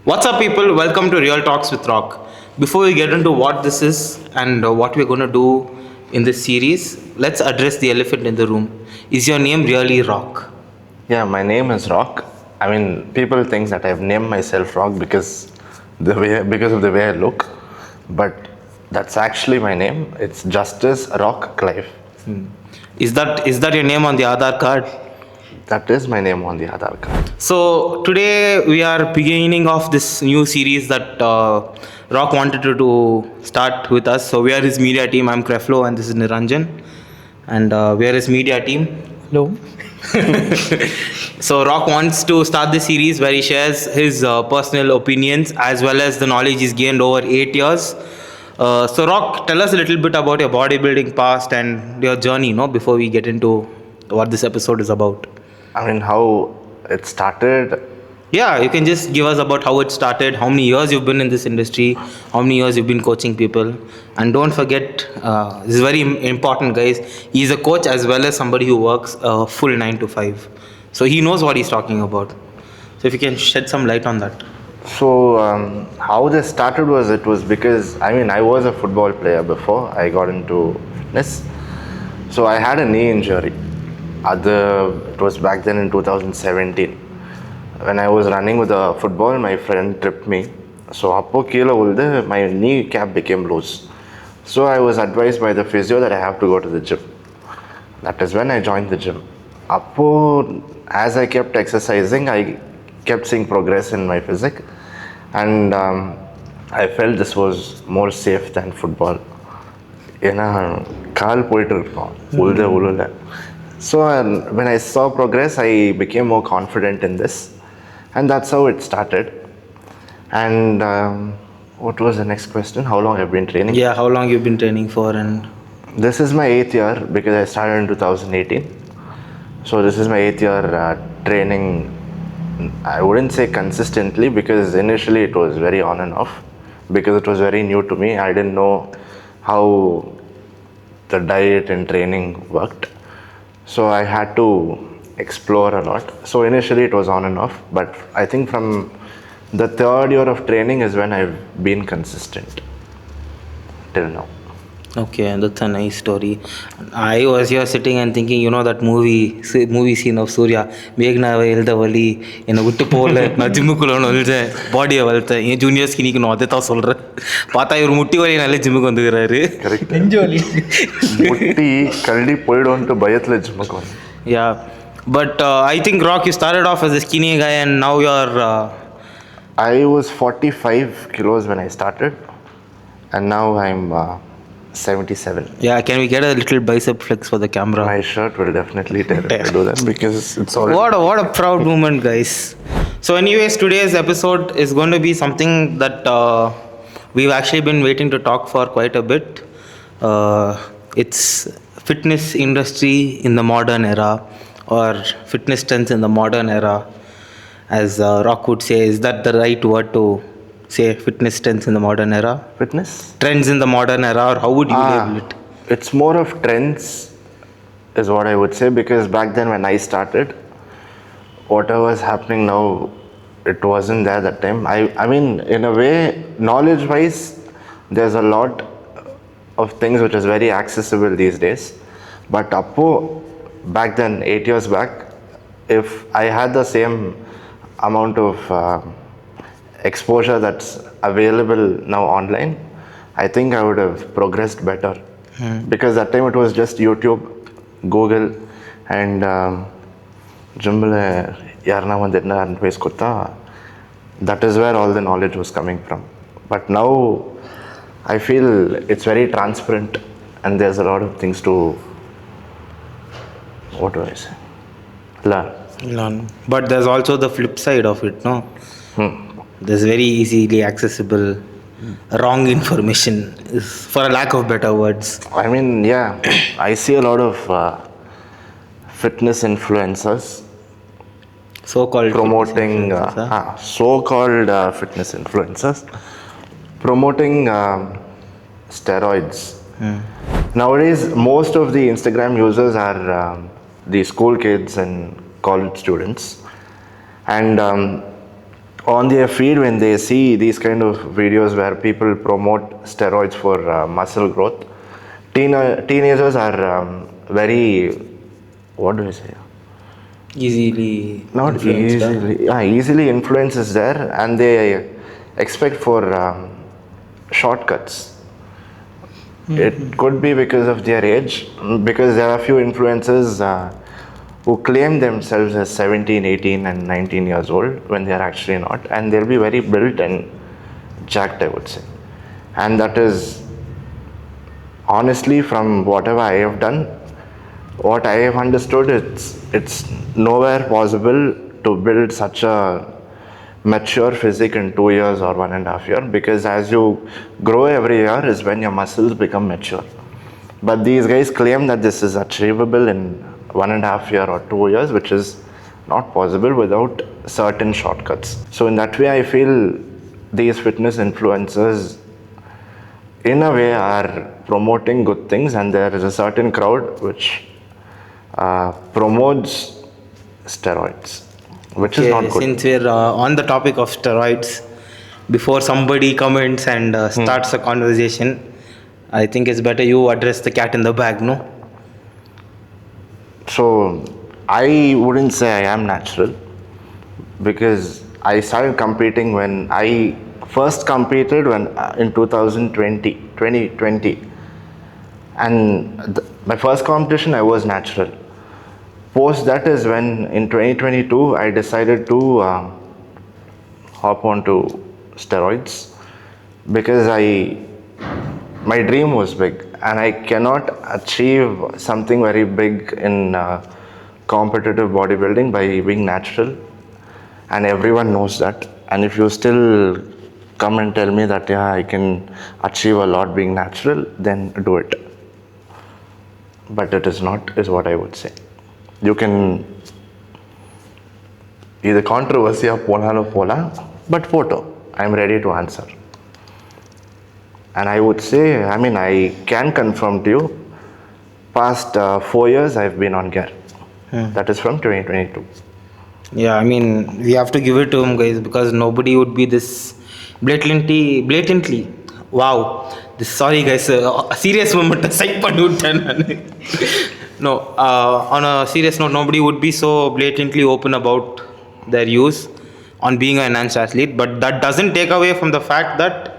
What's up, people? Welcome to Real Talks with Rock. Before we get into what this is and what we're going to do in this series, let's address the elephant in the room. Is your name really Rock? Yeah, my name is Rock. I mean, people think that I've named myself Rock because of the way I look, but that's actually my name. It's Justice Rock Clive. Is that your name on the Aadhaar card? That is my name on the Aadhaar card. So today we are beginning off this new series that Rock wanted to start with us. So we are his media team. I'm Creflo and this is Niranjan, and we are his media team. Hello. So Rock wants to start this series where he shares his personal opinions as well as the knowledge he's gained over 8 years. So Rock, tell us a little bit about your bodybuilding past and your journey, before we get into what this episode is about. I mean, how it started. Yeah, you can just give us about how it started, how many years you've been in this industry, how many years you've been coaching people. And don't forget, this is very important, guys. He's a coach as well as somebody who works full 9 to 5. So he knows what he's talking about. So if you can shed some light on that. So, how this started was because, I was a football player before I got into fitness. So, I had a knee injury. It was back then in 2017. When I was running with a football, my friend tripped me. So, my knee cap became loose. So, I was advised by the physio that I have to go to the gym. That is when I joined the gym. As I kept exercising, I kept seeing progress in my physique. And I felt this was more safe than football. So when I saw progress, I became more confident in this. And that's how it started. And what was the next question? How long I've been training? Yeah, how long you've been training for? And this is my 8th year because I started in 2018. So this is my 8th year training. I wouldn't say consistently because initially it was very on and off because it was very new to me. I didn't know how the diet and training worked. So I had to explore a lot. So initially it was on and off, but I think from the 3rd year of training is when I've been consistent till now. okay, that's a nice story. I was here sitting and thinking, that movie scene of Surya, Meghna Elda Vali, Vittu Pole, na Jimukulo Nolje, body of Alta, junior skinny no Adeta Solra, Pata your Mutti Vali Nale Jimuku on the Correct. Enjoy. Mutti Kaldi pulled on to Bayatle Jimakon. Yeah, but I think Rock, you started off as a skinny guy and now you're. I was 45 kilos when I started, and now I'm 77. Yeah, can we get a little bicep flex for the camera? My shirt will definitely tear if I do that because it's already... What a proud moment, guys. So anyways, today's episode is going to be something that we've actually been waiting to talk for quite a bit. It's fitness industry in the modern era, or fitness trends in the modern era, as Rock would say. Is that the right word to say, fitness trends in the modern era? Fitness? Trends in the modern era, or how would you label it? It's more of trends is what I would say, because back then when I started, whatever was happening now, it wasn't there that time. I mean, in a way, knowledge-wise, there's a lot of things which is very accessible these days. But back then, 8 years back, if I had the same amount of exposure that's available now online, I think I would have progressed better. Because that time it was just YouTube, Google, and that is where all the knowledge was coming from. But now I feel it's very transparent and there's a lot of things to, learn. But there's also the flip side of it, no? There's very easily accessible wrong information, for a lack of better words. I mean, yeah, I see a lot of fitness influencers So-called promoting so-called fitness influencers promoting steroids. Nowadays, most of the Instagram users are the school kids and college students, and on their feed, when they see these kind of videos where people promote steroids for muscle growth, teenagers are very, what do I say? Easily Not influenced. easily, easily influence is there, and they expect for shortcuts. It could be because of their age, because there are a few influencers who claim themselves as 17, 18 and 19 years old when they are actually not, and they'll be very built and jacked, I would say. And that is, honestly, from whatever I have done, what I have understood, it's nowhere possible to build such a mature physique in 2 years or 1.5 years, because as you grow every year is when your muscles become mature. But these guys claim that this is achievable in 1.5 years or 2 years, which is not possible without certain shortcuts. So in that way, I feel these fitness influencers in a way are promoting good things, and there is a certain crowd which promotes steroids, which is not good. Since we're on the topic of steroids, before somebody comments and starts a conversation, I think it's better you address the cat in the bag, no? So I wouldn't say I am natural, because I started competing when I first competed when in 2020, and my first competition I was natural. Post that is when in 2022 I decided to hop onto steroids, because my dream was big, and I cannot achieve something very big in competitive bodybuilding by being natural, and everyone knows that. And if you still come and tell me that I can achieve a lot being natural, then do it. But it is not, is what I would say. You can either controversy or pola, but photo, I'm ready to answer. And I would say, I can confirm to you, past 4 years I've been on gear. That is from 2022. Yeah, we have to give it to him, guys, because nobody would be this blatantly. Wow. Sorry, guys. A serious moment. Psych pannu. No, on a serious note, nobody would be so blatantly open about their use on being an enhanced athlete. But that doesn't take away from the fact that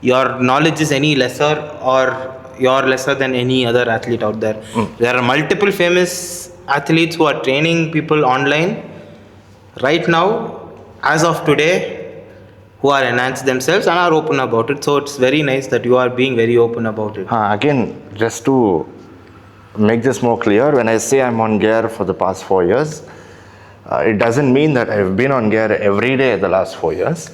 your knowledge is any lesser, or you're lesser than any other athlete out there. There are multiple famous athletes who are training people online right now, as of today, who are enhanced themselves and are open about it. So it's very nice that you are being very open about it. Again, just to make this more clear, when I say I'm on gear for the past 4 years, it doesn't mean that I've been on gear every day the last 4 years.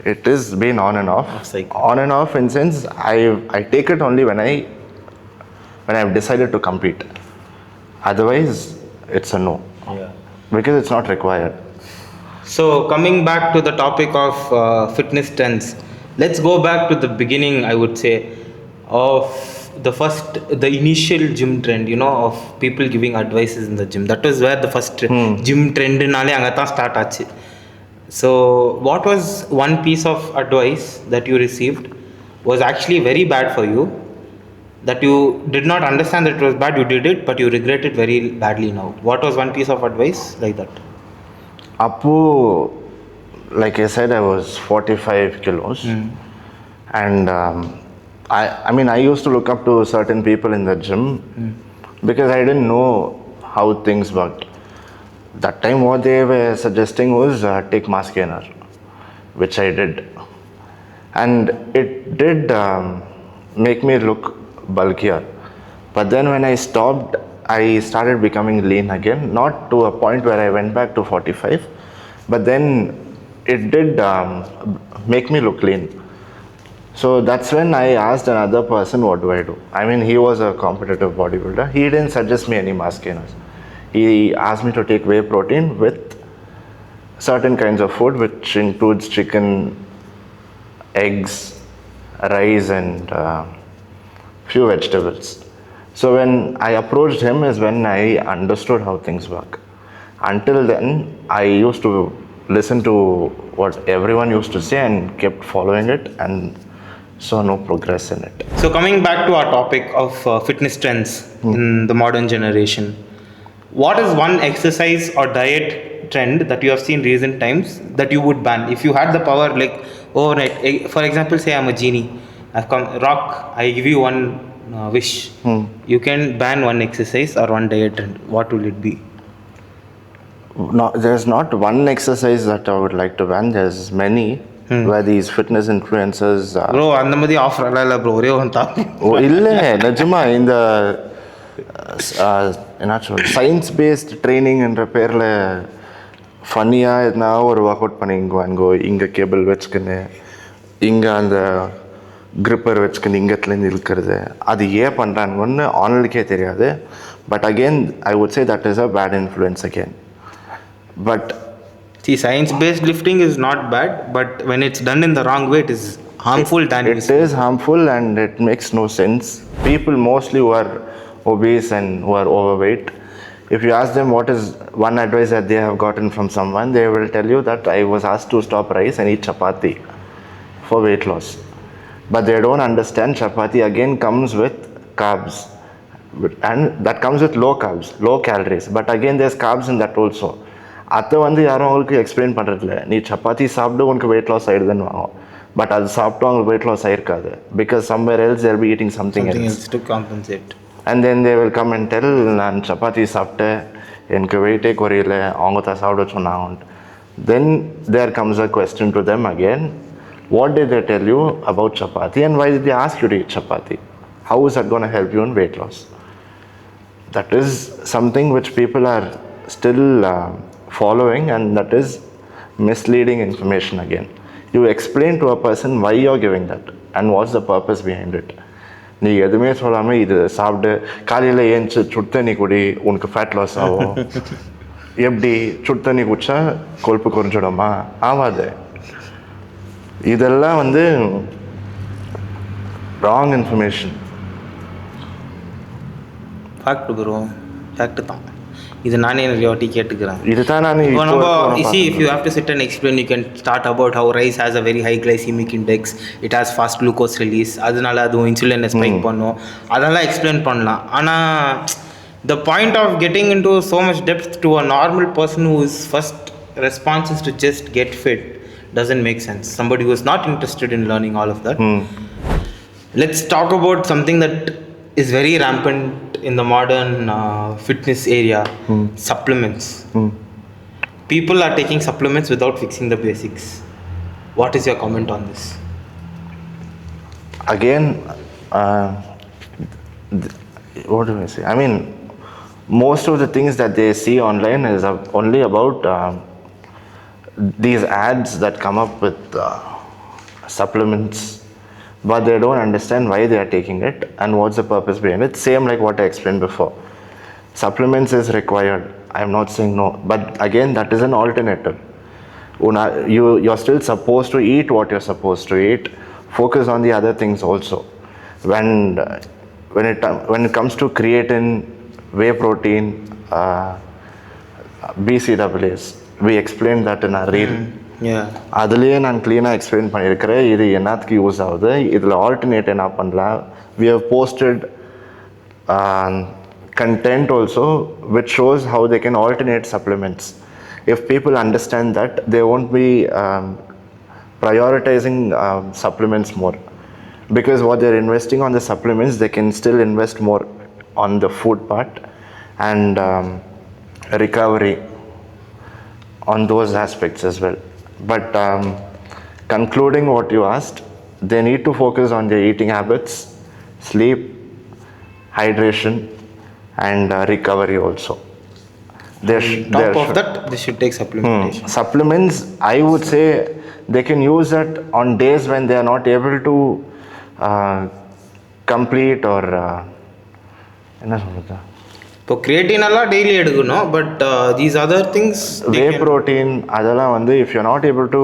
It has been on and off. On and off in sense, I take it only when I've decided to compete. Otherwise, it's a no. Yeah. Because it's not required. So coming back to the topic of fitness trends, let's go back to the beginning, I would say, of the initial gym trend, of people giving advices in the gym. That was where the first gym trend start aachu. So what was one piece of advice that you received was actually very bad for you, that you did not understand that it was bad, you did it, but you regret it very badly now? What was one piece of advice like that? Apu, like I said, I was 45 kilos. And I used to look up to certain people in the gym because I didn't know how things worked. That time what they were suggesting was take mass gainer, which I did. And it did make me look bulkier. But then when I stopped, I started becoming lean again, not to a point where I went back to 45, but then it did make me look lean. So that's when I asked another person, what do I do? He was a competitive bodybuilder. He didn't suggest me any mass gainers. He asked me to take whey protein with certain kinds of food, which includes chicken, eggs, rice, and few vegetables. So when I approached him is when I understood how things work. Until then, I used to listened to what everyone used to say and kept following it, and saw no progress in it. So coming back to our topic of fitness trends in the modern generation, what is one exercise or diet trend that you have seen recent times that you would ban if you had the power, like overnight? For example, say I'm a genie, I've come, Rock, I give you one wish. You can ban one exercise or one diet trend. What will it be? No, there's not one exercise that I would like to ban. There's many where these fitness influencers bro அந்த மாதிரி offer எல்லாம் இல்லை bro, ஒரே ஒன்று தான். இல்லை நிஜமா இந்த என்ன சொல் சயின்ஸ் பேஸ்ட் ட்ரைனிங்ன்ற பேரில் ஃபன்னியாக எதுனா ஒரு ஒர்க் அவுட் பண்ணிங்கோ, இங்கே கேபிள் வச்சுக்கின்னு இங்கே அந்த கிரிப்பர் வச்சுக்கின்னு இங்கத்துலேருந்து இழுக்கிறது, அது ஏன் பண்ணுறாங்கன்னு ஆன்லைனுக்கே தெரியாது. But again I would say that is a bad influence again. But see, science-based lifting is not bad, but when it's done in the wrong way, it is harmful. It is harmful and it makes no sense. People mostly who are obese and who are overweight, if you ask them what is one advice that they have gotten from someone, they will tell you that I was asked to stop rice and eat chapati for weight loss. But they don't understand chapati again comes with carbs, and that comes with low carbs, low calories. But again there's carbs in that also. அதை வந்து யாரும் அவங்களுக்கு explain பண்ணுறதில்ல. நீ சப்பாத்தி சாப்பிட்டு உனக்கு weight loss ஆகிடுதுன்னு வாங்கும், but அது சாப்பிட்டு அவங்களுக்கு வெயிட் லாஸ் ஆகிருக்காது. Because somewhere else there be eating something else to compensate. And then they will come and tell, நான் சப்பாத்தி சாப்பிட்டேன் எனக்கு வெயிட்டே குறையில, அவங்க தான் சாப்பிட சொன்னாங்க. Then there comes a question to them again, what did they tell you about chapati and why did they ask you to eat chapati? How is that gonna help you in weight loss? That is something which people are still following, and that is misleading information again. You explain to a person why you're giving that and what's the purpose behind it. நீ எதுவுமே சொல்லாமல் இது சாப்பிட்டு காலையில் ஏஞ்சி சுடு தண்ணி குடி உனக்கு ஃபேட் லாஸ் ஆகும். எப்படி சுடு தண்ணி குடிச்சா கொழுப்பு குறைஞ்சிடுமா? ஆகாது. இதெல்லாம் வந்து wrong information. Fact bro, fact தான் இது. நானே நிறைய வாட்டி கேட்டுக்கிறேன். இதுதான் நான் இப்போ நம்ம see, if you have to sit and explain, you can start about how rice has a very high glycemic index, it has fast glucose release, அதனால அதுவும் இன்சுலினை ஸ்பைக் பண்ணும், அதெல்லாம் எக்ஸ்பிளைன் பண்ணலாம். ஆனால் the point of getting into so much depth to a normal person whose first response is to just get fit doesn't make sense. Somebody who is not interested in learning all of that. Let's talk about something that is very rampant in the modern fitness area. Supplements. People are taking supplements without fixing the basics. What is your comment on this? Again, what do I say? I mean, most of the things that they see online is only about these ads that come up with supplements, but they don't understand why they are taking it and what's the purpose behind it. Same like what I explained before. Supplements is required. I'm not saying no, but again that is an alternative. You're still supposed to eat what you're supposed to eat. Focus on the other things also. When it comes to creatine, whey protein, BCAAs, we explained that in our reel. அதுலேயே நான் க்ளீனாக explain பண்ணியிருக்கிறேன் இது என்னத்துக்கு use ஆகுது, இதில் alternate என்ன பண்ணலாம். We have posted content also which shows how they can alternate supplements. If people understand that, they won't be prioritizing supplements more, because what they're investing on the supplements, they can still invest more on the food part and recovery on those aspects as well. But concluding what you asked, they need to focus on their eating habits, sleep, hydration, and recovery also. Top of that, they should take supplementation. Supplements, I would say they can use that on days when they are not able to complete or என்ன சொல்றது, இப்போ creatine எல்லாம் daily எடுக்கணும், but these other things, whey protein அதெல்லாம் வந்து if you're not able to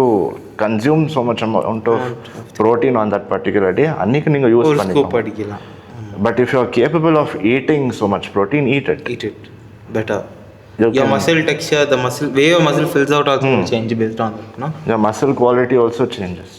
consume so much amount of protein on that particular day, அன்னைக்கு நீங்க use பண்ணிக்கலாம். But if you're capable of eating so much protein, eat it better. Your can- muscle texture, the muscle way your muscle fills out also will change based on that, no? Your muscle quality also changes.